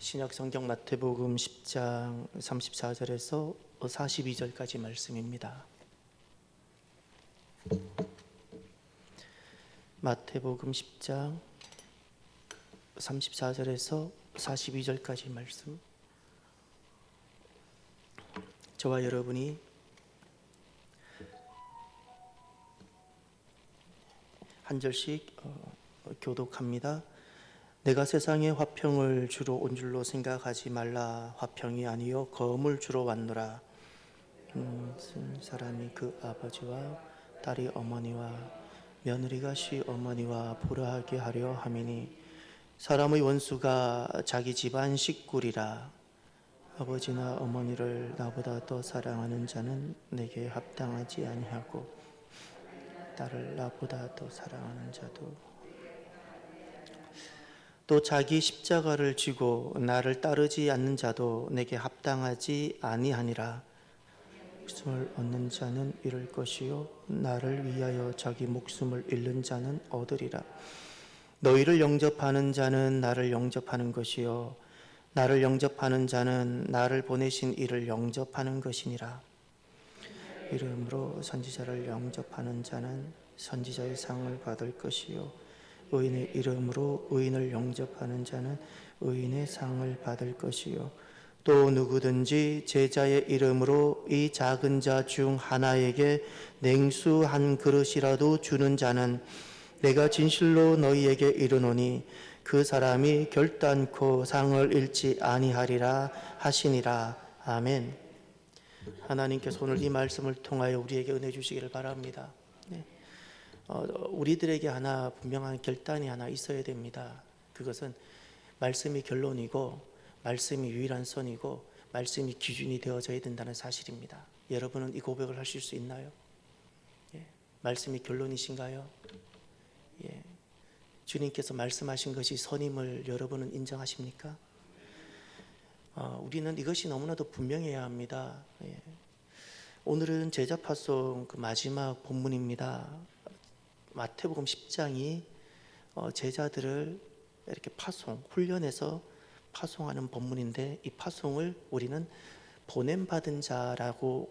신약 성경 마태복음 10장 34절에서 42절까지 말씀입니다. 마태복음 10장 34절에서 42절까지 말씀. 저와 여러분이 한 절씩 교독합니다. 내가 세상에 화평을 주러 온 줄로 생각하지 말라. 화평이 아니요 검을 주러 왔노라. 사람이 그 아버지와 딸이 어머니와 며느리가 시어머니와 보라하게 하려 함이니 사람의 원수가 자기 집안 식구리라. 아버지나 어머니를 나보다 더 사랑하는 자는 내게 합당하지 아니하고 딸을 나보다 더 사랑하는 자도 또 자기 십자가를 지고 나를 따르지 않는 자도 내게 합당하지 아니하니라. 목숨을 얻는 자는 잃을 것이요 나를 위하여 자기 목숨을 잃는 자는 얻으리라. 너희를 영접하는 자는 나를 영접하는 것이요 나를 영접하는 자는 나를 보내신 이를 영접하는 것이니라. 이름으로 선지자를 영접하는 자는 선지자의 상을 받을 것이요 의인의 이름으로 의인을 영접하는 자는 의인의 상을 받을 것이요 또 누구든지 제자의 이름으로 이 작은 자 중 하나에게 냉수 한 그릇이라도 주는 자는 내가 진실로 너희에게 이르노니 그 사람이 결단코 상을 잃지 아니하리라 하시니라. 아멘. 하나님께서 오늘 이 말씀을 통하여 우리에게 은혜 주시기를 바랍니다. 네. 우리들에게 하나 분명한 결단이 하나 있어야 됩니다. 그것은 말씀이 결론이고 말씀이 유일한 선이고 말씀이 기준이 되어져야 된다는 사실입니다. 여러분은 이 고백을 하실 수 있나요? 예. 말씀이 결론이신가요? 예. 주님께서 말씀하신 것이 선임을 여러분은 인정하십니까? 우리는 이것이 너무나도 분명해야 합니다. 예. 오늘은 제자파송 그 마지막 본문입니다. 마태복음 10장이 제자들을 이렇게 훈련해서 파송하는 본문인데 이 파송을 우리는 보냄받은 자라고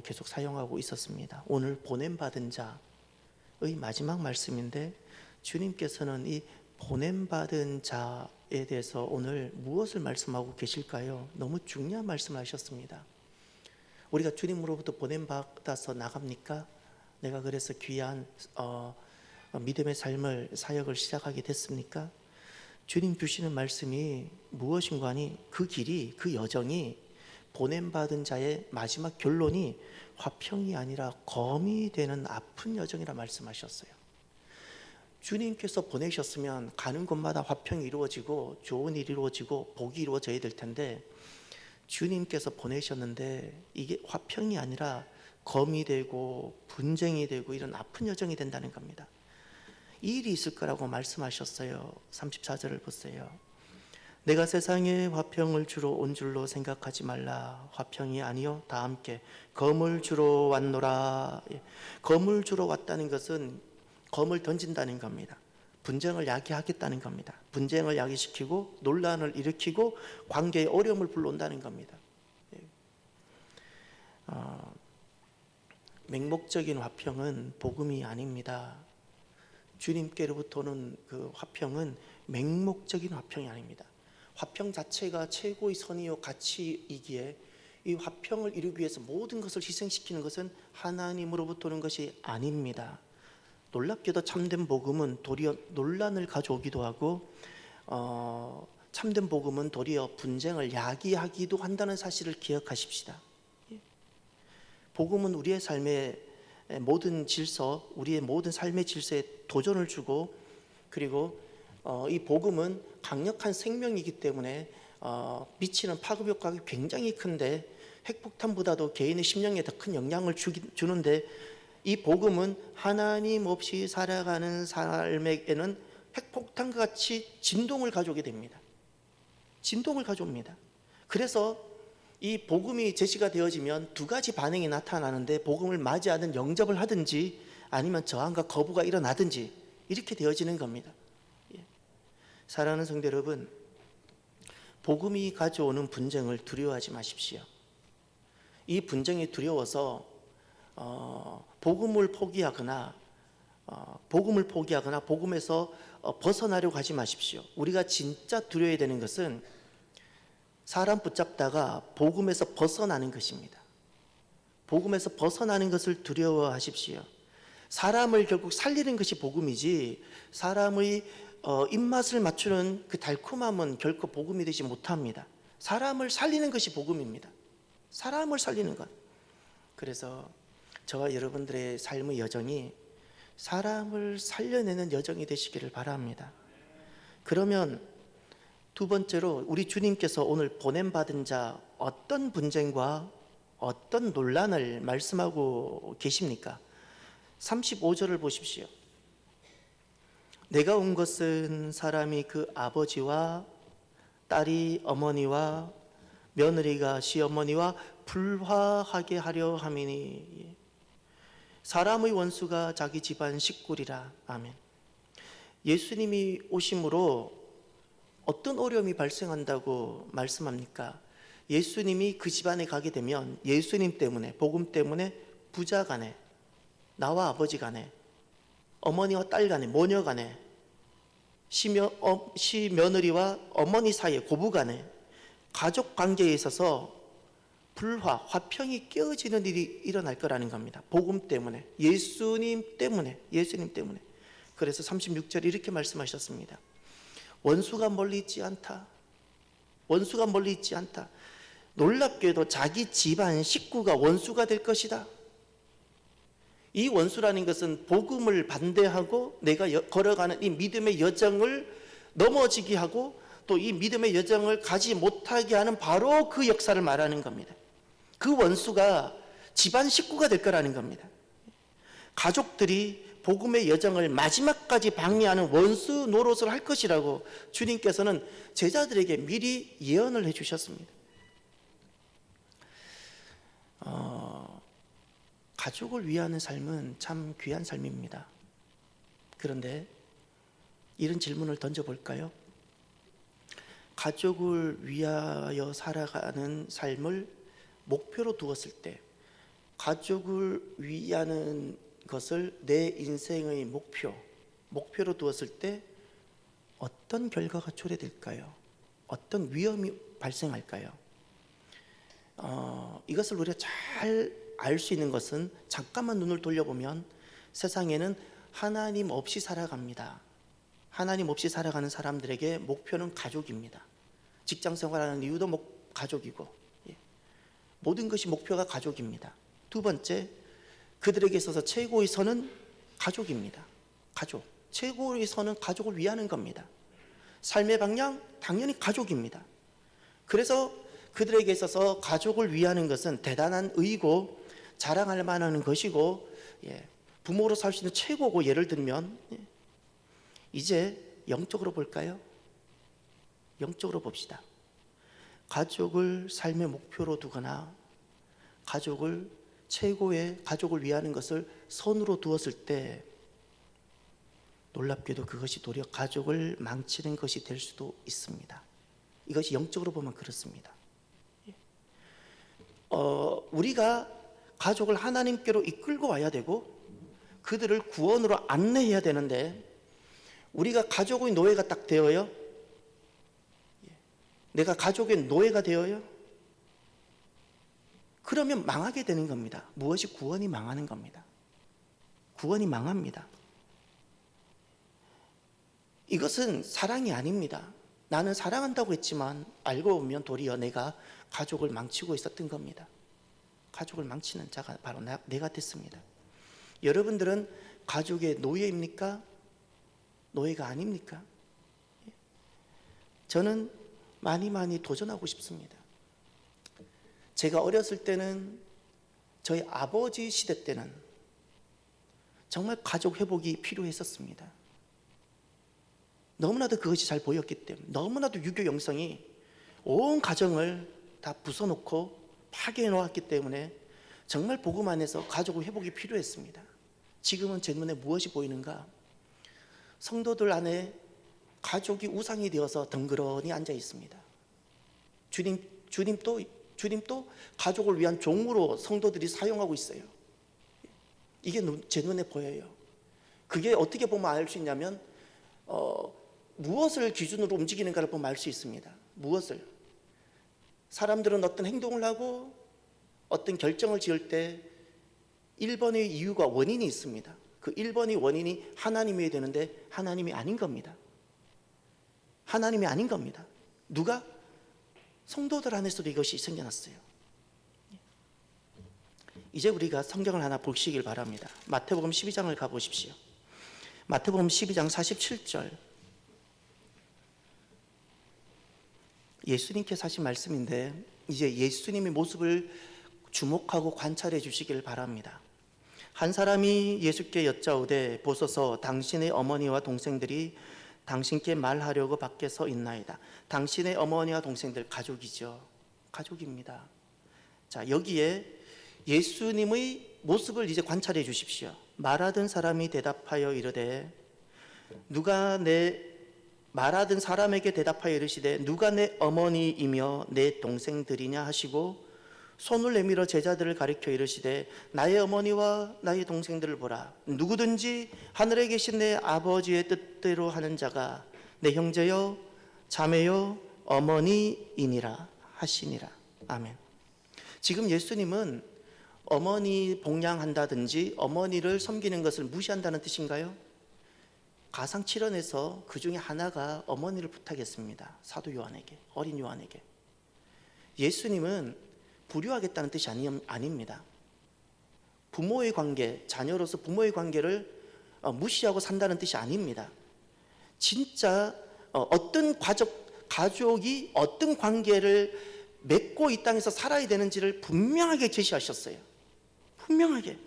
계속 사용하고 있었습니다. 오늘 보냄받은 자의 마지막 말씀인데 주님께서는 이 보냄받은 자에 대해서 오늘 무엇을 말씀하고 계실까요? 너무 중요한 말씀을 하셨습니다. 우리가 주님으로부터 보냄받아서 나갑니까? 내가 그래서 귀한 믿음의 삶을 사역을 시작하게 됐습니까? 주님 주시는 말씀이 무엇인가 하니 그 길이 그 여정이 보냄받은 자의 마지막 결론이 화평이 아니라 검이 되는 아픈 여정이라 말씀하셨어요. 주님께서 보내셨으면 가는 곳마다 화평이 이루어지고 좋은 일이 이루어지고 복이 이루어져야 될 텐데 주님께서 보내셨는데 이게 화평이 아니라 검이 되고 분쟁이 되고 이런 아픈 여정이 된다는 겁니다. 이 일이 있을 거라고 말씀하셨어요. 34절을 보세요. 내가 세상에 화평을 주러 온 줄로 생각하지 말라. 화평이 아니요 다 함께 검을 주러 왔노라. 검을 주러 왔다는 것은 검을 던진다는 겁니다. 분쟁을 야기하겠다는 겁니다. 분쟁을 야기시키고 논란을 일으키고 관계에 어려움을 불러온다는 겁니다. 맹목적인 화평은 복음이 아닙니다. 주님께로부터는 그 화평은 맹목적인 화평이 아닙니다. 화평 자체가 최고의 선이요 가치이기에 이 화평을 이루기 위해서 모든 것을 희생시키는 것은 하나님으로부터 오는 것이 아닙니다. 놀랍게도 참된 복음은 도리어 논란을 가져오기도 하고 참된 복음은 도리어 분쟁을 야기하기도 한다는 사실을 기억하십시다. 복음은 우리의 삶의 모든 질서, 우리의 모든 삶의 질서에 도전을 주고 그리고 이 복음은 강력한 생명이기 때문에 미치는 파급 효과가 굉장히 큰데 핵폭탄보다도 개인의 심령에 더 큰 영향을 주는데 이 복음은 하나님 없이 살아가는 삶에게는 핵폭탄과 같이 진동을 가져오게 됩니다. 진동을 가져옵니다. 그래서 이 복음이 제시가 되어지면 두 가지 반응이 나타나는데 복음을 맞이하든 영접을 하든지 아니면 저항과 거부가 일어나든지 이렇게 되어지는 겁니다. 사랑하는 성도 여러분, 복음이 가져오는 분쟁을 두려워하지 마십시오. 이 분쟁이 두려워서 복음을 포기하거나 복음에서 벗어나려고 하지 마십시오. 우리가 진짜 두려워야 되는 것은 사람 붙잡다가 복음에서 벗어나는 것입니다. 복음에서 벗어나는 것을 두려워하십시오. 사람을 결국 살리는 것이 복음이지, 사람의 입맛을 맞추는 그 달콤함은 결코 복음이 되지 못합니다. 사람을 살리는 것이 복음입니다. 사람을 살리는 것. 그래서 저와 여러분들의 삶의 여정이 사람을 살려내는 여정이 되시기를 바랍니다. 그러면 두 번째로, 우리 주님께서 오늘 보냄받은 자 어떤 분쟁과 어떤 논란을 말씀하고 계십니까? 35절을 보십시오. 내가 온 것은 사람이 그 아버지와 딸이 어머니와 며느리가 시어머니와 불화하게 하려 함이니 사람의 원수가 자기 집안 식구리라. 아멘. 예수님이 오심으로 어떤 어려움이 발생한다고 말씀합니까? 예수님이 그 집안에 가게 되면 예수님 때문에, 복음 때문에 부자 간에, 나와 아버지 간에, 어머니와 딸 간에, 모녀 간에, 시며느리와 어머니 사이에, 고부 간에, 가족 관계에 있어서 불화, 화평이 깨어지는 일이 일어날 거라는 겁니다. 복음 때문에, 예수님 때문에. 그래서 36절에 이렇게 말씀하셨습니다. 원수가 멀리 있지 않다. 놀랍게도 자기 집안 식구가 원수가 될 것이다. 이 원수라는 것은 복음을 반대하고 내가 걸어가는 이 믿음의 여정을 넘어지게 하고 또 이 믿음의 여정을 가지 못하게 하는 바로 그 역사를 말하는 겁니다. 그 원수가 집안 식구가 될 거라는 겁니다. 가족들이 복음의 여정을 마지막까지 방해하는 원수 노릇을 할 것이라고 주님께서는 제자들에게 미리 예언을 해주셨습니다. 가족을 위하는 삶은 참 귀한 삶입니다. 그런데 이런 질문을 던져볼까요? 가족을 위하여 살아가는 삶을 목표로 두었을 때, 가족을 위하는 것을 내 인생의 목표로 두었을 때 어떤 결과가 초래될까요? 어떤 위험이 발생할까요? 이것을 우리가 잘 알 수 있는 것은 잠깐만 눈을 돌려보면 세상에는 하나님 없이 살아갑니다. 하나님 없이 살아가는 사람들에게 목표는 가족입니다. 직장 생활하는 이유도 가족이고, 모든 것이 목표가 가족입니다. 두 번째, 그들에게 있어서 최고의 선은 가족입니다. 가족. 최고의 선은 가족을 위하는 겁니다. 삶의 방향, 당연히 가족입니다. 그래서 그들에게 있어서 가족을 위하는 것은 대단한 의고 자랑할 만한 것이고, 부모로 살 수 있는 최고고. 예를 들면 이제 영적으로 볼까요? 영적으로 봅시다. 가족을 삶의 목표로 두거나 가족을 최고의 가족을 위하는 것을 선으로 두었을 때 놀랍게도 그것이 도리어 가족을 망치는 것이 될 수도 있습니다. 이것이 영적으로 보면 그렇습니다. 우리가 가족을 하나님께로 이끌고 와야 되고 그들을 구원으로 안내해야 되는데, 우리가 가족의 노예가 딱 되어요? 내가 가족의 노예가 되어요? 그러면 망하게 되는 겁니다. 무엇이 구원이 망하는 겁니다. 구원이 망합니다. 이것은 사랑이 아닙니다. 나는 사랑한다고 했지만 알고 보면 도리어 내가 가족을 망치고 있었던 겁니다. 가족을 망치는 자가 바로 내가 됐습니다. 여러분들은 가족의 노예입니까? 노예가 아닙니까? 저는 많이 도전하고 싶습니다. 제가 어렸을 때는, 저희 아버지 시대 때는 정말 가족 회복이 필요했었습니다. 너무나도 그것이 잘 보였기 때문에, 너무나도 유교 영성이 온 가정을 다 부숴놓고 파괴해 놓았기 때문에 정말 복음 안에서 가족의 회복이 필요했습니다. 지금은 제 눈에 무엇이 보이는가? 성도들 안에 가족이 우상이 되어서 덩그러니 앉아 있습니다. 주님도 가족을 위한 종으로 성도들이 사용하고 있어요. 이게 제 눈에 보여요. 그게 어떻게 보면 알 수 있냐면 무엇을 기준으로 움직이는가를 보면 알 수 있습니다. 무엇을? 사람들은 어떤 행동을 하고 어떤 결정을 지을 때 1번의 이유가 원인이 있습니다. 그 1번의 원인이 하나님이어야 되는데 하나님이 아닌 겁니다. 하나님이 아닌 겁니다. 누가? 성도들 안에서도 이것이 생겨났어요. 이제 우리가 성경을 하나 보시길 바랍니다. 마태복음 12장을 가보십시오. 마태복음 12장 47절. 예수님께서 하신 말씀인데 이제 예수님의 모습을 주목하고 관찰해 주시길 바랍니다. 한 사람이 예수께 여짜오되 보소서 당신의 어머니와 동생들이 당신께 말하려고 밖에 서 있나이다. 당신의 어머니와 동생들 가족이죠. 가족입니다. 자, 여기에 예수님의 모습을 이제 관찰해 주십시오. 말하던 사람이 대답하여 이르되 말하던 사람에게 대답하여 이르시되 누가 내 어머니이며 내 동생들이냐 하시고 손을 내밀어 제자들을 가리켜 이르시되 나의 어머니와 나의 동생들을 보라. 누구든지 하늘에 계신 내 아버지의 뜻대로 하는 자가 내 형제요 자매요 어머니이니라 하시니라. 아멘. 지금 예수님은 어머니 봉양한다든지 어머니를 섬기는 것을 무시한다는 뜻인가요? 가상칠언에서 그 중에 하나가 어머니를 부탁했습니다. 사도 요한에게, 어린 요한에게. 예수님은 불효하겠다는 뜻이 아닙니다. 부모의 관계, 자녀로서 부모의 관계를 무시하고 산다는 뜻이 아닙니다. 진짜 어떤 가족이 어떤 관계를 맺고 이 땅에서 살아야 되는지를 분명하게 제시하셨어요. 분명하게.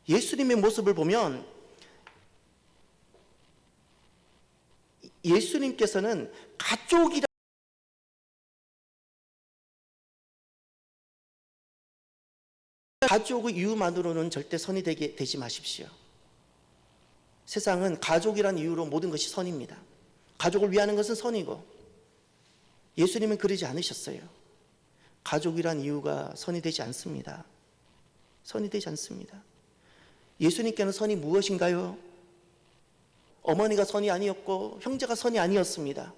예수님의 모습을 보면 예수님께서는 가족의 이유만으로는 절대 선이 되지 마십시오. 세상은 가족이란 이유로 모든 것이 선입니다. 가족을 위하는 것은 선이고 예수님은 그러지 않으셨어요. 가족이란 이유가 선이 되지 않습니다. 선이 되지 않습니다. 예수님께는 선이 무엇인가요? 어머니가 선이 아니었고 형제가 선이 아니었습니다.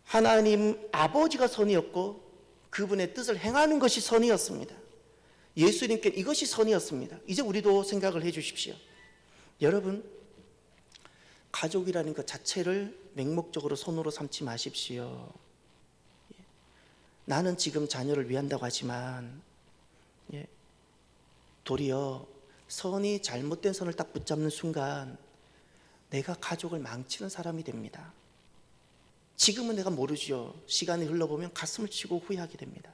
하나님 아버지가 선이었고 그분의 뜻을 행하는 것이 선이었습니다. 예수님께 이것이 선이었습니다. 이제 우리도 생각을 해 주십시오. 여러분, 가족이라는 것 자체를 맹목적으로 손으로 삼지 마십시오. 나는 지금 자녀를 위한다고 하지만 도리어 선이 잘못된 선을 딱 붙잡는 순간 내가 가족을 망치는 사람이 됩니다. 지금은 내가 모르죠. 시간이 흘러보면 가슴을 치고 후회하게 됩니다.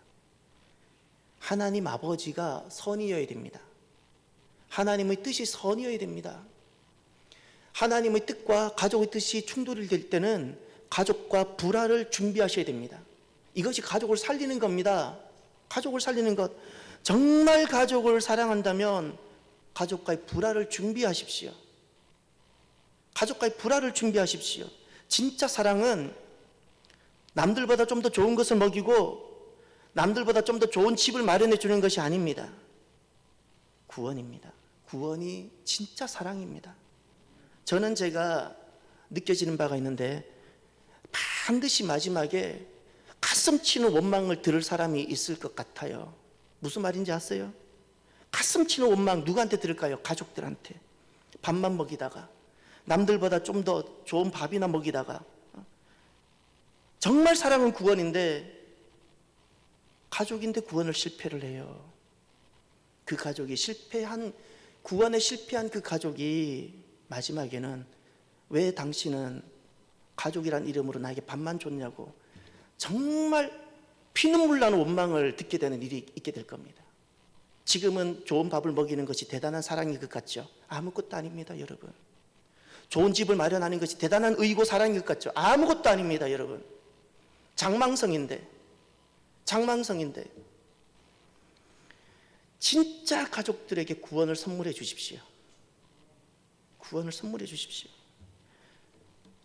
하나님 아버지가 선이어야 됩니다. 하나님의 뜻이 선이어야 됩니다. 하나님의 뜻과 가족의 뜻이 충돌이 될 때는 가족과 불화를 준비하셔야 됩니다. 이것이 가족을 살리는 겁니다. 가족을 살리는 것. 정말 가족을 사랑한다면 가족과의 불화를 준비하십시오. 가족과의 불화를 준비하십시오. 진짜 사랑은 남들보다 좀 더 좋은 것을 먹이고 남들보다 좀 더 좋은 집을 마련해 주는 것이 아닙니다. 구원입니다. 구원이 진짜 사랑입니다. 저는 제가 느껴지는 바가 있는데 반드시 마지막에 가슴 치는 원망을 들을 사람이 있을 것 같아요. 무슨 말인지 아세요? 가슴 치는 원망 누구한테 들을까요? 가족들한테. 밥만 먹이다가 남들보다 좀 더 좋은 밥이나 먹이다가 정말 사랑은 구원인데 가족인데 구원을 실패를 해요. 그 가족이 구원에 실패한 그 가족이 마지막에는 왜 당신은 가족이란 이름으로 나에게 밥만 줬냐고 정말 피눈물 나는 원망을 듣게 되는 일이 있게 될 겁니다. 지금은 좋은 밥을 먹이는 것이 대단한 사랑인 것 같죠? 아무것도 아닙니다, 여러분. 좋은 집을 마련하는 것이 대단한 의고 사랑인 것 같죠? 아무것도 아닙니다, 여러분. 장망성인데 진짜 가족들에게 구원을 선물해 주십시오. 구원을 선물해 주십시오.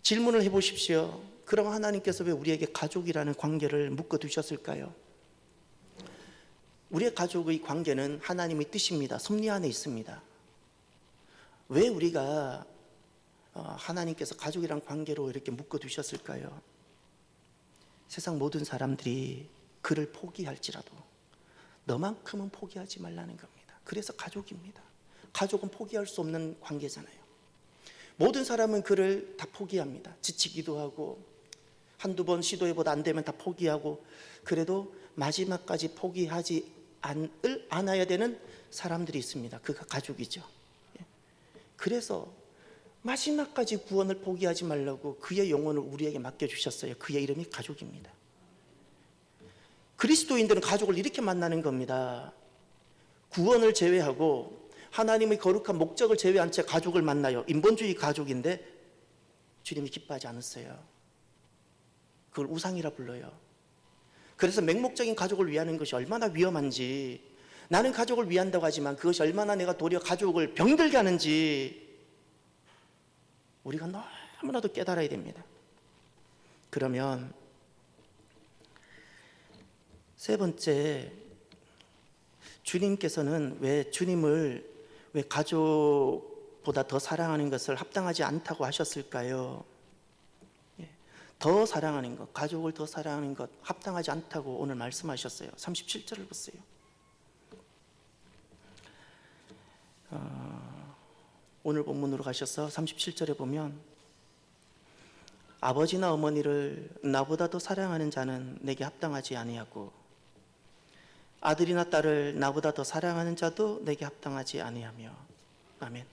질문을 해보십시오. 그럼 하나님께서 왜 우리에게 가족이라는 관계를 묶어 두셨을까요? 우리의 가족의 관계는 하나님의 뜻입니다. 섭리 안에 있습니다. 왜 우리가 하나님께서 가족이란 관계로 이렇게 묶어 두셨을까요? 세상 모든 사람들이 그를 포기할지라도 너만큼은 포기하지 말라는 겁니다. 그래서 가족입니다. 가족은 포기할 수 없는 관계잖아요. 모든 사람은 그를 다 포기합니다. 지치기도 하고 한두 번 시도해보다 안 되면 다 포기하고, 그래도 마지막까지 포기하지 않아야 되는 사람들이 있습니다. 그가 가족이죠. 그래서 마지막까지 구원을 포기하지 말라고 그의 영혼을 우리에게 맡겨주셨어요. 그의 이름이 가족입니다. 그리스도인들은 가족을 이렇게 만나는 겁니다. 구원을 제외하고 하나님의 거룩한 목적을 제외한 채 가족을 만나요. 인본주의 가족인데 주님이 기뻐하지 않으세요. 그걸 우상이라 불러요. 그래서 맹목적인 가족을 위하는 것이 얼마나 위험한지, 나는 가족을 위한다고 하지만 그것이 얼마나 내가 도리어 가족을 병들게 하는지 우리가 너무나도 깨달아야 됩니다. 그러면 세 번째, 주님께서는 왜 주님을 왜 가족보다 더 사랑하는 것을 합당하지 않다고 하셨을까요? 더 사랑하는 것, 가족을 더 사랑하는 것 합당하지 않다고 오늘 말씀하셨어요. 37절을 보세요. 오늘 본문으로 가셔서 37절에 보면, 아버지나 어머니를 나보다 더 사랑하는 자는 내게 합당하지 아니하고 아들이나 딸을 나보다 더 사랑하는 자도 내게 합당하지 아니하며. 아멘.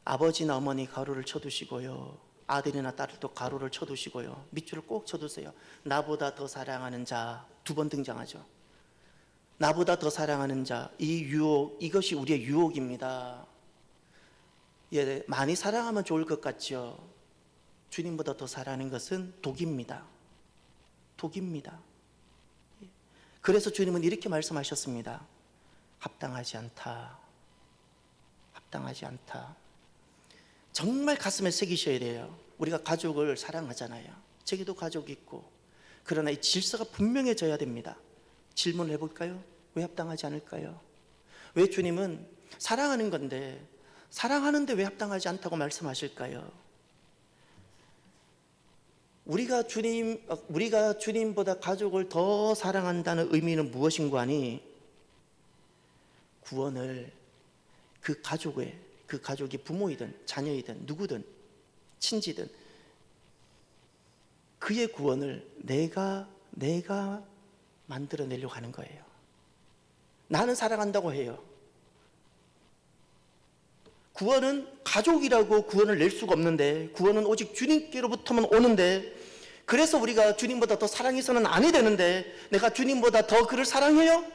아버지나 어머니 가로를 쳐두시고요, 아들이나 딸을 또 가로를 쳐두시고요, 밑줄을 꼭 쳐두세요. 나보다 더 사랑하는 자, 두 번 등장하죠. 나보다 더 사랑하는 자, 이 유혹, 이것이 우리의 유혹입니다. 예, 많이 사랑하면 좋을 것 같죠. 주님보다 더 사랑하는 것은 독입니다. 독입니다. 그래서 주님은 이렇게 말씀하셨습니다. 합당하지 않다. 합당하지 않다. 정말 가슴에 새기셔야 돼요. 우리가 가족을 사랑하잖아요. 제게도 가족이 있고. 그러나 이 질서가 분명해져야 됩니다. 질문을 해볼까요? 왜 합당하지 않을까요? 왜 주님은 사랑하는 건데, 사랑하는데 왜 합당하지 않다고 말씀하실까요? 우리가 주님보다 가족을 더 사랑한다는 의미는 무엇인가 하니, 구원을 그 가족이 부모이든 자녀이든 누구든 친지든 그의 구원을 내가 만들어내려고 하는 거예요. 나는 사랑한다고 해요. 구원은 가족이라고 구원을 낼 수가 없는데, 구원은 오직 주님께로부터만 오는데, 그래서 우리가 주님보다 더 사랑해서는 아니 되는데, 내가 주님보다 더 그를 사랑해요?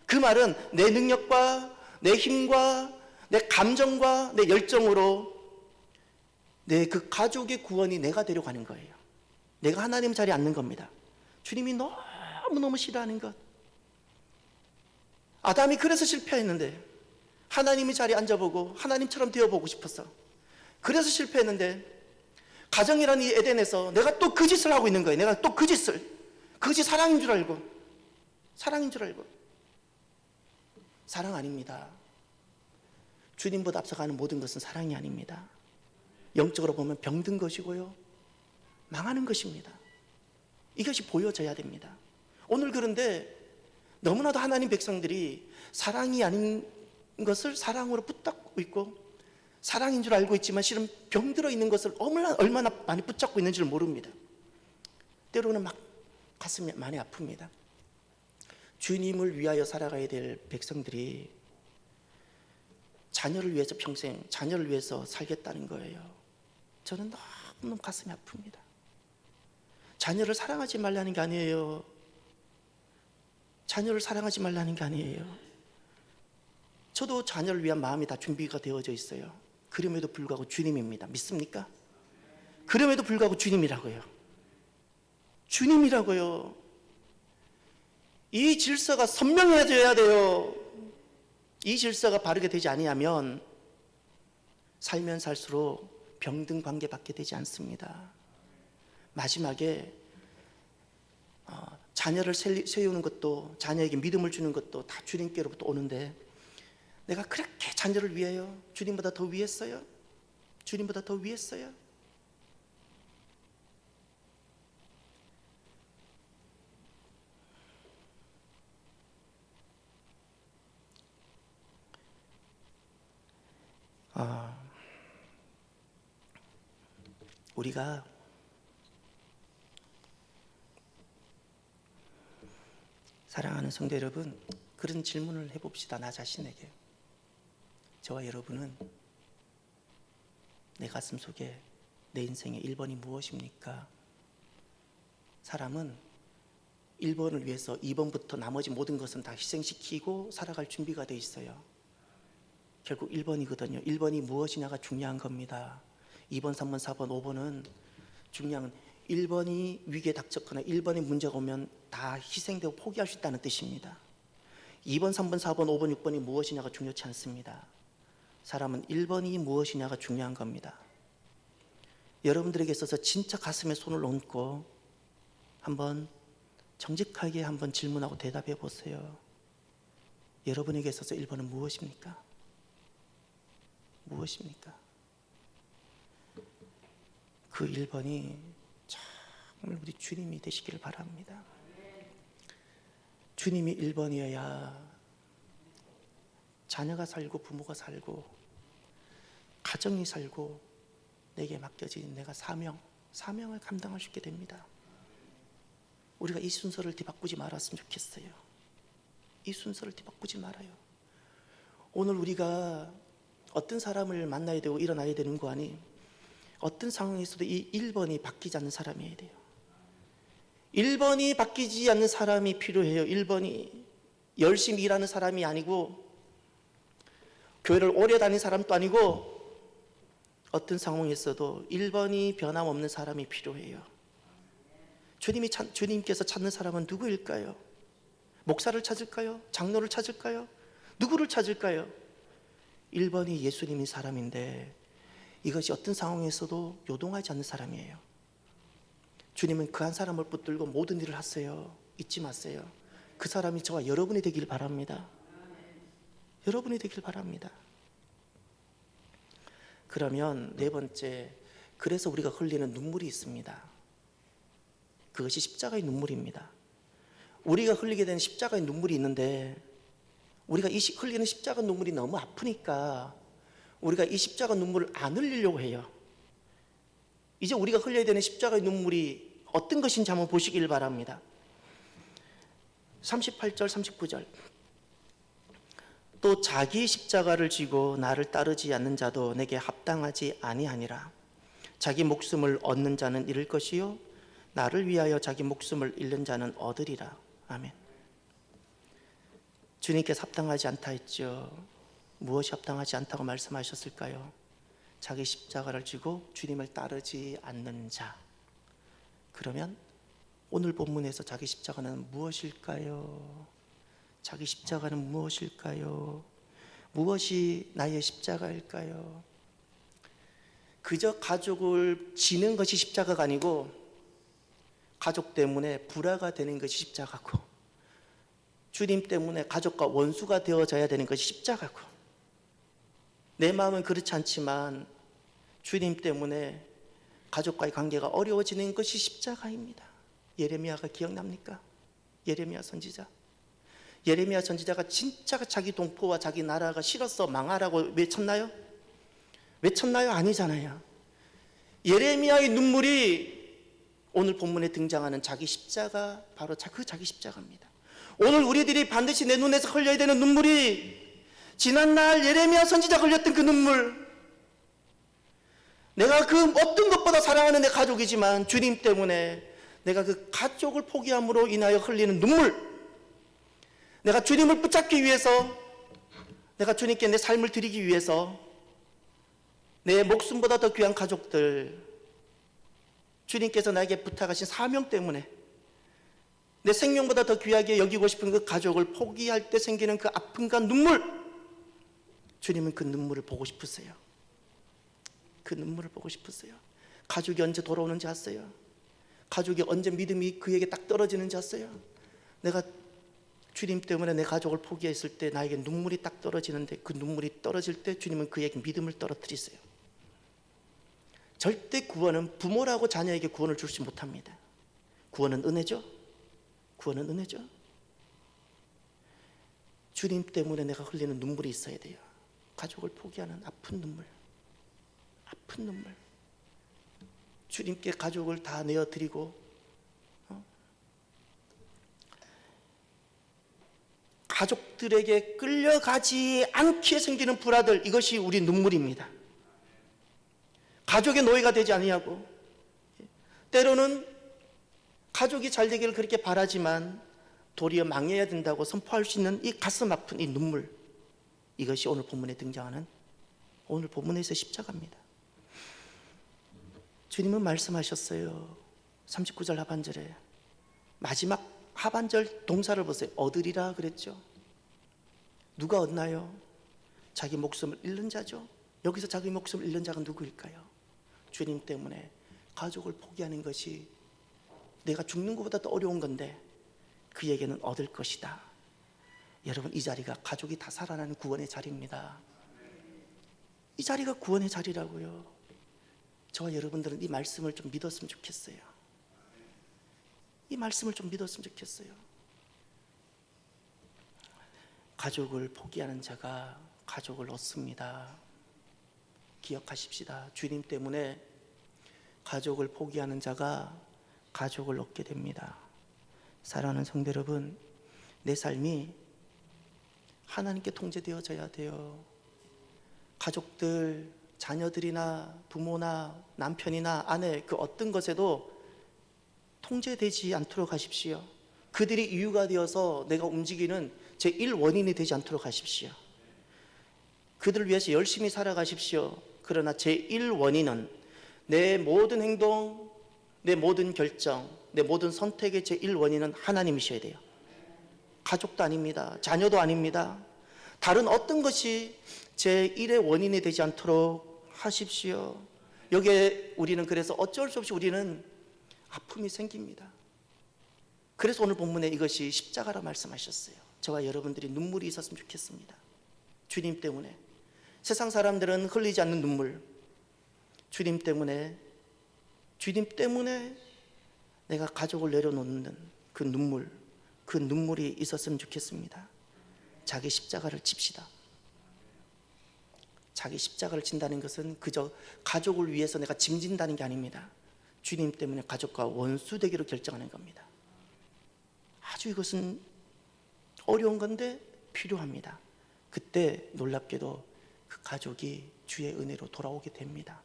그 말은 내 능력과 내 힘과 내 감정과 내 열정으로 내 그 가족의 구원이 내가 되려고 하는 거예요. 내가 하나님 자리에 앉는 겁니다. 주님이 너무너무 싫어하는 것. 아담이 그래서 실패했는데, 하나님의 자리에 앉아보고 하나님처럼 되어보고 싶었어. 그래서 실패했는데, 가정이라는 이 에덴에서 내가 또 그 짓을 하고 있는 거예요. 내가 또 그것이 사랑인 줄 알고. 사랑 아닙니다. 주님보다 앞서가는 모든 것은 사랑이 아닙니다. 영적으로 보면 병든 것이고요, 망하는 것입니다. 이것이 보여져야 됩니다. 오늘 그런데 너무나도 하나님 백성들이 사랑이 아닌 것을 사랑으로 붙잡고 있고, 사랑인 줄 알고 있지만 실은 병들어 있는 것을 얼마나 많이 붙잡고 있는지를 모릅니다. 때로는 막 가슴이 많이 아픕니다. 주님을 위하여 살아가야 될 백성들이 자녀를 위해서 평생 자녀를 위해서 살겠다는 거예요. 저는 너무 가슴이 아픕니다. 자녀를 사랑하지 말라는 게 아니에요. 자녀를 사랑하지 말라는 게 아니에요. 저도 자녀를 위한 마음이 다 준비가 되어져 있어요. 그럼에도 불구하고 주님입니다. 믿습니까? 그럼에도 불구하고 주님이라고요. 주님이라고요. 이 질서가 선명해져야 돼요. 이 질서가 바르게 되지 아니하면 살면 살수록 병든 관계밖에 되지 않습니다. 마지막에 자녀를 세우는 것도, 자녀에게 믿음을 주는 것도 다 주님께로부터 오는데, 내가 그렇게 자녀를 위하여 주님보다 더 위했어요? 주님보다 더 위했어요? 우리가 사랑하는 성도 여러분, 그런 질문을 해봅시다. 나 자신에게. 저와 여러분은 내 가슴 속에 내 인생의 1번이 무엇입니까? 사람은 1번을 위해서 2번부터 나머지 모든 것은 다 희생시키고 살아갈 준비가 돼 있어요. 결국 1번이거든요. 1번이 무엇이냐가 중요한 겁니다. 2번, 3번, 4번, 5번은 중요한, 1번이 위기에 닥쳤거나 1번에 문제가 오면 다 희생되고 포기할 수 있다는 뜻입니다. 2번, 3번, 4번, 5번, 6번이 무엇이냐가 중요치 않습니다. 사람은 1번이 무엇이냐가 중요한 겁니다. 여러분들에게 있어서 진짜 가슴에 손을 얹고 한번 정직하게 한번 질문하고 대답해 보세요. 여러분에게 있어서 1번은 무엇입니까? 무엇입니까? 그 1번이 정말 우리 주님이 되시기를 바랍니다. 주님이 1번이어야 자녀가 살고 부모가 살고 가정이 살고 내게 맡겨진 내가 사명을 감당할 수 있게 됩니다. 우리가 이 순서를 뒤바꾸지 말았으면 좋겠어요. 이 순서를 뒤바꾸지 말아요. 오늘 우리가 어떤 사람을 만나야 되고 일어나야 되는 거 아니, 어떤 상황에서도 이 1번이 바뀌지 않는 사람이어야 돼요. 1번이 바뀌지 않는 사람이 필요해요. 1번이 열심히 일하는 사람이 아니고, 교회를 오래 다닌 사람도 아니고, 어떤 상황에서도 1번이 변함없는 사람이 필요해요. 주님께서 찾는 사람은 누구일까요? 목사를 찾을까요? 장로를 찾을까요? 누구를 찾을까요? 1번이 예수님이 사람인데, 이것이 어떤 상황에서도 요동하지 않는 사람이에요. 주님은 그 한 사람을 붙들고 모든 일을 하세요. 잊지 마세요. 그 사람이 저와 여러분이 되길 바랍니다. 여러분이 되길 바랍니다. 그러면 네 번째, 그래서 우리가 흘리는 눈물이 있습니다. 그것이 십자가의 눈물입니다. 우리가 흘리게 되는 십자가의 눈물이 있는데, 우리가 이 흘리는 십자가 눈물이 너무 아프니까 우리가 이 십자가 눈물을 안 흘리려고 해요. 이제 우리가 흘려야 되는 십자가의 눈물이 어떤 것인지 한번 보시길 바랍니다. 38절 39절, 또 자기 십자가를 지고 나를 따르지 않는 자도 내게 합당하지 아니하니라. 자기 목숨을 얻는 자는 잃을 것이요 나를 위하여 자기 목숨을 잃는 자는 얻으리라. 아멘. 주님께서 합당하지 않다 했죠. 무엇이 합당하지 않다고 말씀하셨을까요? 자기 십자가를 지고 주님을 따르지 않는 자. 그러면 오늘 본문에서 자기 십자가는 무엇일까요? 자기 십자가는 무엇일까요? 무엇이 나의 십자가일까요? 그저 가족을 지는 것이 십자가가 아니고, 가족 때문에 불화가 되는 것이 십자가고, 주님 때문에 가족과 원수가 되어져야 되는 것이 십자가고, 내 마음은 그렇지 않지만 주님 때문에 가족과의 관계가 어려워지는 것이 십자가입니다. 예레미야가 기억납니까? 예레미야 선지자. 예레미야 선지자가 진짜 자기 동포와 자기 나라가 싫어서 망하라고 외쳤나요? 외쳤나요? 아니잖아요. 예레미야의 눈물이 오늘 본문에 등장하는 자기 십자가, 바로 그 자기 십자가입니다. 오늘 우리들이 반드시 내 눈에서 흘려야 되는 눈물이 지난날 예레미야 선지자가 흘렸던 그 눈물, 내가 그 어떤 것보다 사랑하는 내 가족이지만 주님 때문에 내가 그 가족을 포기함으로 인하여 흘리는 눈물, 내가 주님을 붙잡기 위해서, 내가 주님께 내 삶을 드리기 위해서 내 목숨보다 더 귀한 가족들, 주님께서 나에게 부탁하신 사명 때문에 내 생명보다 더 귀하게 여기고 싶은 그 가족을 포기할 때 생기는 그 아픔과 눈물, 주님은 그 눈물을 보고 싶으세요. 그 눈물을 보고 싶으세요. 가족이 언제 돌아오는지 아세요? 가족이 언제 믿음이 그에게 딱 떨어지는지 아세요? 내가 주님 때문에 내 가족을 포기했을 때 나에게 눈물이 딱 떨어지는데, 그 눈물이 떨어질 때 주님은 그에게 믿음을 떨어뜨리세요. 절대 구원은 부모라고 자녀에게 구원을 주지 못합니다. 구원은 은혜죠. 구원은 은혜죠. 주님 때문에 내가 흘리는 눈물이 있어야 돼요. 가족을 포기하는 아픈 눈물, 아픈 눈물. 주님께 가족을 다 내어드리고 가족들에게 끌려가지 않게 생기는 불화들, 이것이 우리 눈물입니다. 가족의 노예가 되지 아니하고, 때로는 가족이 잘 되기를 그렇게 바라지만 도리어 망해야 된다고 선포할 수 있는 이 가슴 아픈 이 눈물, 이것이 오늘 본문에 등장하는, 오늘 본문에서 십자가입니다. 주님은 말씀하셨어요. 39절 하반절에, 마지막 하반절 동사를 보세요. 얻으리라 그랬죠. 누가 얻나요? 자기 목숨을 잃는 자죠. 여기서 자기 목숨을 잃는 자가 누구일까요? 주님 때문에 가족을 포기하는 것이 내가 죽는 것보다 더 어려운 건데 그에게는 얻을 것이다. 여러분, 이 자리가 가족이 다 살아나는 구원의 자리입니다. 이 자리가 구원의 자리라고요. 저와 여러분들은 이 말씀을 좀 믿었으면 좋겠어요. 이 말씀을 좀 믿었으면 좋겠어요. 가족을 포기하는 자가 가족을 얻습니다. 기억하십시다. 주님 때문에 가족을 포기하는 자가 가족을 얻게 됩니다. 사랑하는 성도 여러분, 내 삶이 하나님께 통제되어져야 돼요. 가족들, 자녀들이나 부모나 남편이나 아내, 그 어떤 것에도 통제되지 않도록 하십시오. 그들이 이유가 되어서 내가 움직이는 제1원인이 되지 않도록 하십시오. 그들을 위해서 열심히 살아가십시오. 그러나 제1원인은 내 모든 행동, 내 모든 결정, 내 모든 선택의 제1원인은 하나님이셔야 돼요. 가족도 아닙니다. 자녀도 아닙니다. 다른 어떤 것이 제1의 원인이 되지 않도록 하십시오. 여기에 우리는 그래서 어쩔 수 없이 우리는 아픔이 생깁니다. 그래서 오늘 본문에 이것이 십자가라 말씀하셨어요. 저와 여러분들이 눈물이 있었으면 좋겠습니다. 주님 때문에. 세상 사람들은 흘리지 않는 눈물, 주님 때문에 내가 가족을 내려놓는 그 눈물, 그 눈물이 있었으면 좋겠습니다. 자기 십자가를 칩시다. 자기 십자가를 진다는 것은 그저 가족을 위해서 내가 짐진다는 게 아닙니다. 주님 때문에 가족과 원수 되기로 결정하는 겁니다. 아주 이것은 어려운 건데 필요합니다. 그때 놀랍게도 그 가족이 주의 은혜로 돌아오게 됩니다.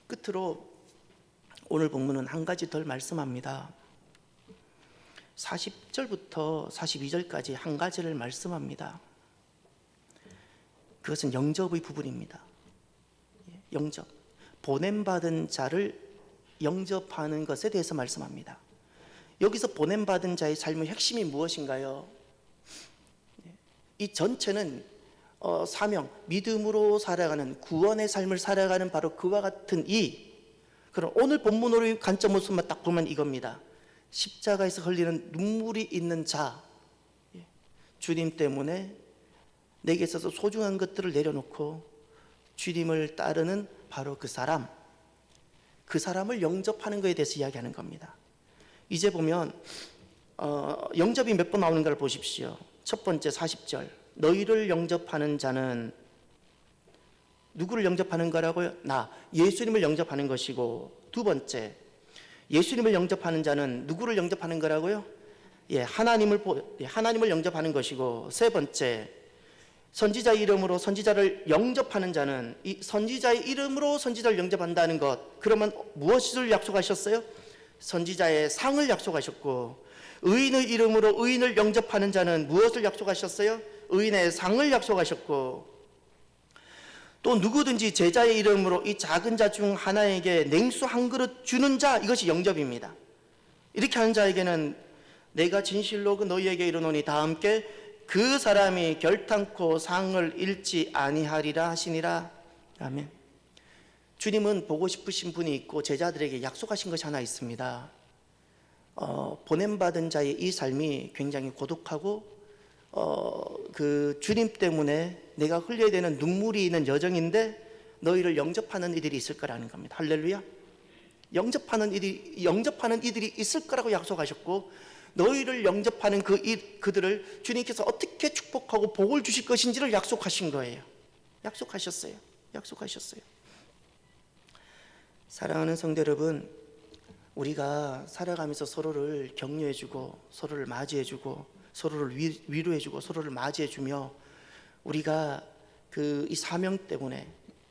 끝으로 오늘 본문은 한 가지 덜 말씀합니다. 40절부터 42절까지 한 가지를 말씀합니다. 그것은 영접의 부분입니다. 영접, 보냄받은 자를 영접하는 것에 대해서 말씀합니다. 여기서 보냄받은 자의 삶의 핵심이 무엇인가요? 이 전체는 사명, 믿음으로 살아가는 구원의 삶을 살아가는 바로 그와 같은 그럼 오늘 본문으로의 관점 모습만 딱 보면 이겁니다. 십자가에서 흘리는 눈물이 있는 자, 주님 때문에 내게 있어서 소중한 것들을 내려놓고 주님을 따르는 바로 그 사람을 영접하는 것에 대해서 이야기하는 겁니다. 이제 보면 영접이 몇 번 나오는가를 보십시오. 첫 번째 40절, 너희를 영접하는 자는 누구를 영접하는 거라고요? 예수님을 영접하는 것이고, 두 번째, 예수님을 영접하는 자는 누구를 영접하는 거라고요? 하나님을 영접하는 것이고, 세 번째, 선지자의 이름으로 선지자를 영접하는 자는 이 선지자의 이름으로 선지자를 영접한다는 것, 그러면 무엇을 약속하셨어요? 선지자의 상을 약속하셨고, 의인의 이름으로 의인을 영접하는 자는 무엇을 약속하셨어요? 의인의 상을 약속하셨고, 또 누구든지 제자의 이름으로 이 작은 자 중 하나에게 냉수 한 그릇 주는 자, 이것이 영접입니다. 이렇게 하는 자에게는 내가 진실로 너희에게 이르노니 다 함께 그 사람이 결탄코 상을 잃지 아니하리라 하시니라. 아멘. 주님은 보고 싶으신 분이 있고 제자들에게 약속하신 것이 하나 있습니다. 보냄받은 자의 이 삶이 굉장히 고독하고 그 주님 때문에 내가 흘려야 되는 눈물이 있는 여정인데 너희를 영접하는 이들이 있을 거라는 겁니다. 할렐루야. 영접하는 이들이 있을 거라고 약속하셨고, 너희를 영접하는 그들을 주님께서 어떻게 축복하고 복을 주실 것인지를 약속하신 거예요. 약속하셨어요. 사랑하는 성도 여러분, 우리가 살아가면서 서로를 격려해주고 서로를 맞이해주고 서로를 위로해주고 서로를 맞이해주며, 우리가 이 사명 때문에,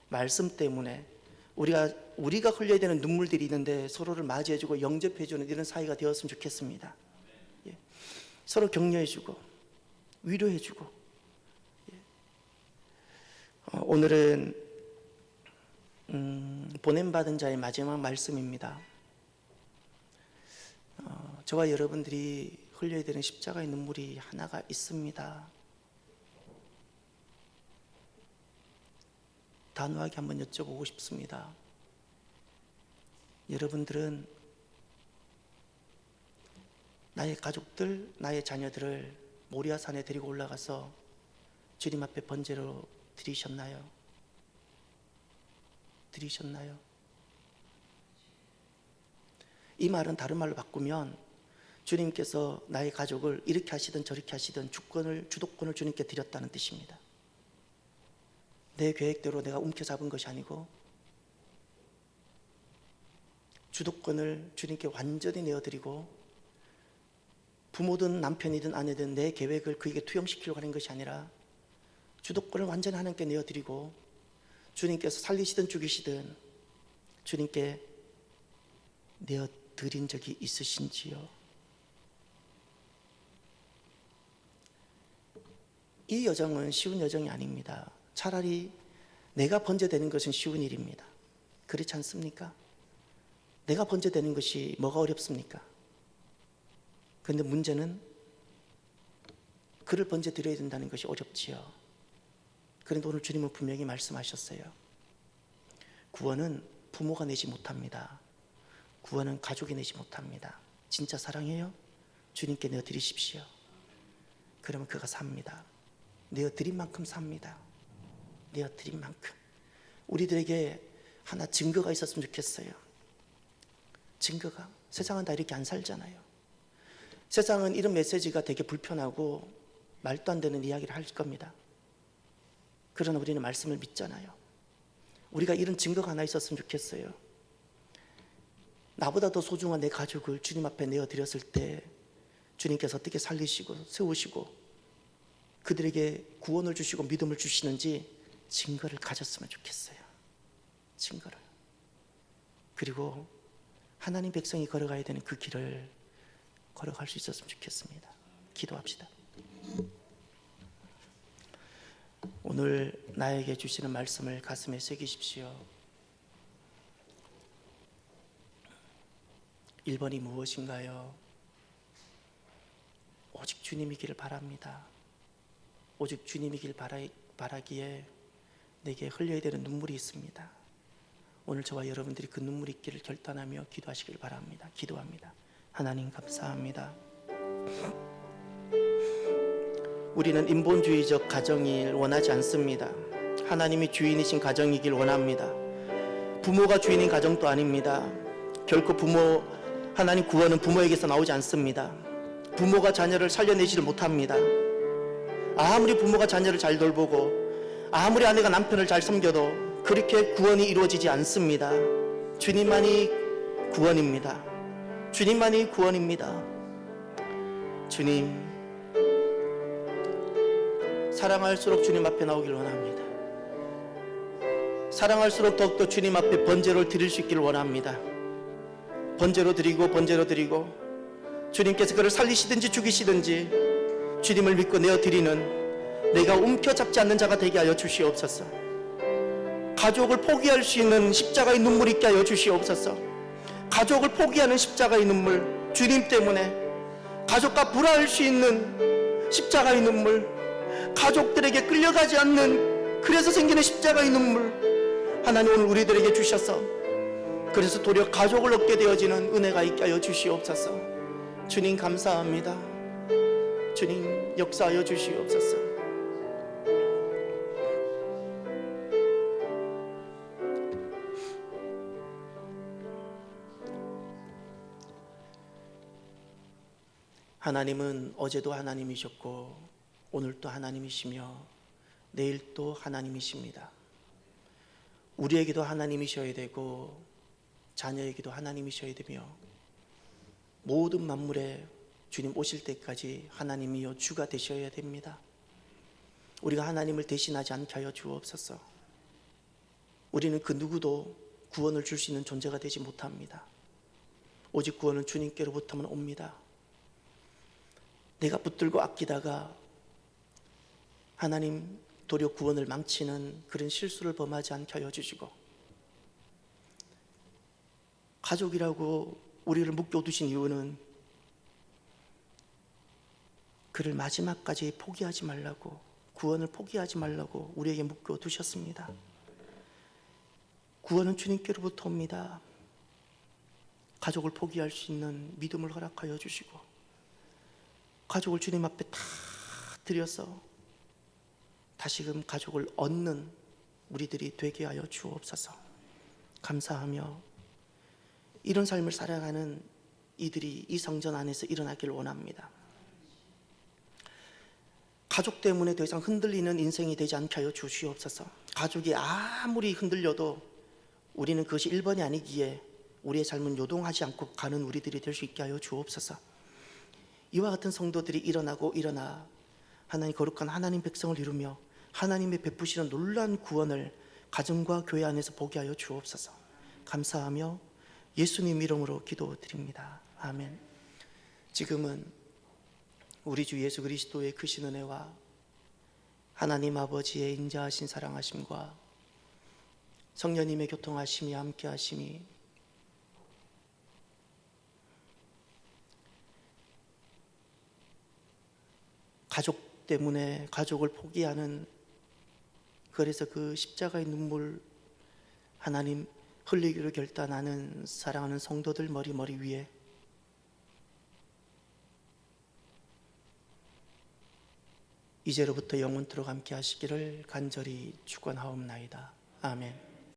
말씀 때문에 우리가 흘려야 되는 눈물들이 있는데 서로를 맞이해주고 영접해주는 이런 사이가 되었으면 좋겠습니다. 예. 서로 격려해주고 위로해주고. 예. 오늘은 보냄받은 자의 마지막 말씀입니다. 저와 여러분들이 흘려야 되는 십자가의 눈물이 하나가 있습니다. 단호하게 한번 여쭤보고 싶습니다. 여러분들은 나의 가족들, 나의 자녀들을 모리아산에 데리고 올라가서 주님 앞에 번제로 드리셨나요? 이 말은 다른 말로 바꾸면, 주님께서 나의 가족을 이렇게 하시든 저렇게 하시든 주도권을 주님께 드렸다는 뜻입니다. 내 계획대로 내가 움켜잡은 것이 아니고 주도권을 주님께 완전히 내어드리고, 부모든 남편이든 아내든 내 계획을 그에게 투영시키려고 하는 것이 아니라 주도권을 완전히 하나님께 내어드리고, 주님께서 살리시든 죽이시든 주님께 내어드린 적이 있으신지요? 이 여정은 쉬운 여정이 아닙니다. 차라리 내가 번제되는 것은 쉬운 일입니다. 그렇지 않습니까? 내가 번제되는 것이 뭐가 어렵습니까? 그런데 문제는 그를 번제 드려야 된다는 것이 어렵지요. 그런데 오늘 주님은 분명히 말씀하셨어요. 구원은 부모가 내지 못합니다. 구원은 가족이 내지 못합니다. 진짜 사랑해요? 주님께 내어드리십시오. 그러면 그가 삽니다. 내어드린 만큼 삽니다. 내어드린 만큼. 우리들에게 하나 증거가 있었으면 좋겠어요. 증거가. 세상은 다 이렇게 안 살잖아요. 세상은 이런 메시지가 되게 불편하고 말도 안 되는 이야기를 할 겁니다. 그러나 우리는 말씀을 믿잖아요. 우리가 이런 증거가 하나 있었으면 좋겠어요. 나보다 더 소중한 내 가족을 주님 앞에 내어드렸을 때 주님께서 어떻게 살리시고 세우시고 그들에게 구원을 주시고 믿음을 주시는지 증거를 가졌으면 좋겠어요. 증거를. 그리고 하나님 백성이 걸어가야 되는 그 길을 걸어갈 수 있었으면 좋겠습니다. 기도합시다. 오늘 나에게 주시는 말씀을 가슴에 새기십시오. 1번이 무엇인가요? 오직 주님이기를 바랍니다. 오직 주님이길 바라기에 내게 흘려야 되는 눈물이 있습니다. 오늘 저와 여러분들이 그 눈물이 있기를 결단하며 기도하시길 바랍니다. 기도합니다. 하나님 감사합니다. 우리는 인본주의적 가정을 원하지 않습니다. 하나님이 주인이신 가정이길 원합니다. 부모가 주인인 가정도 아닙니다. 결코 하나님 구원은 부모에게서 나오지 않습니다. 부모가 자녀를 살려내지를 못합니다. 아무리 부모가 자녀를 잘 돌보고 아무리 아내가 남편을 잘 섬겨도 그렇게 구원이 이루어지지 않습니다. 주님만이 구원입니다. 주님만이 구원입니다. 주님, 사랑할수록 주님 앞에 나오길 원합니다. 사랑할수록 더욱더 주님 앞에 번제를 드릴 수 있기를 원합니다. 번제로 드리고 주님께서 그를 살리시든지 죽이시든지 주님을 믿고 내어드리는 내가 움켜잡지 않는 자가 되게 하여 주시옵소서. 가족을 포기할 수 있는 십자가의 눈물 있게 하여 주시옵소서. 가족을 포기하는 십자가의 눈물, 주님 때문에 가족과 불화할 수 있는 십자가의 눈물, 가족들에게 끌려가지 않는 그래서 생기는 십자가의 눈물, 하나님 오늘 우리들에게 주셔서 그래서 도리어 가족을 얻게 되어지는 은혜가 있게 하여 주시옵소서. 주님 감사합니다. 주님 역사하여 주시옵소서. 하나님은 어제도 하나님이셨고 오늘도 하나님이시며 내일도 하나님이십니다. 우리에게도 하나님이셔야 되고 자녀에게도 하나님이셔야 되며 모든 만물에 주님 오실 때까지 하나님이여 주가 되셔야 됩니다. 우리가 하나님을 대신하지 않게 하여 주옵소서. 우리는 그 누구도 구원을 줄 수 있는 존재가 되지 못합니다. 오직 구원은 주님께로부터만 옵니다. 내가 붙들고 아끼다가 하나님 도리어 구원을 망치는 그런 실수를 범하지 않게 하여 주시고, 가족이라고 우리를 묶여두신 이유는 그를 마지막까지 포기하지 말라고, 구원을 포기하지 말라고 우리에게 묶여두셨습니다. 구원은 주님께로부터 옵니다. 가족을 포기할 수 있는 믿음을 허락하여 주시고 가족을 주님 앞에 다 드려서 다시금 가족을 얻는 우리들이 되게 하여 주옵소서. 감사하며 이런 삶을 살아가는 이들이 이 성전 안에서 일어나기를 원합니다. 가족 때문에 더 이상 흔들리는 인생이 되지 않게 하여 주시옵소서. 가족이 아무리 흔들려도 우리는 그것이 1번이 아니기에 우리의 삶은 요동하지 않고 가는 우리들이 될 수 있게 하여 주옵소서. 이와 같은 성도들이 일어나고 일어나 하나님 거룩한 하나님 백성을 이루며 하나님의 베푸시는 놀라운 구원을 가정과 교회 안에서 보게 하여 주옵소서. 감사하며 예수님 이름으로 기도드립니다. 아멘. 지금은 우리 주 예수 그리스도의 크신 은혜와 하나님 아버지의 인자하신 사랑하심과 성령님의 교통하심이 함께하심이 가족 때문에 가족을 포기하는, 그래서 그 십자가의 눈물 하나님 흘리기로 결단하는 사랑하는 성도들 머리 위에 이제로부터 영원토록 함께 하시기를 간절히 축원하옵나이다. 아멘.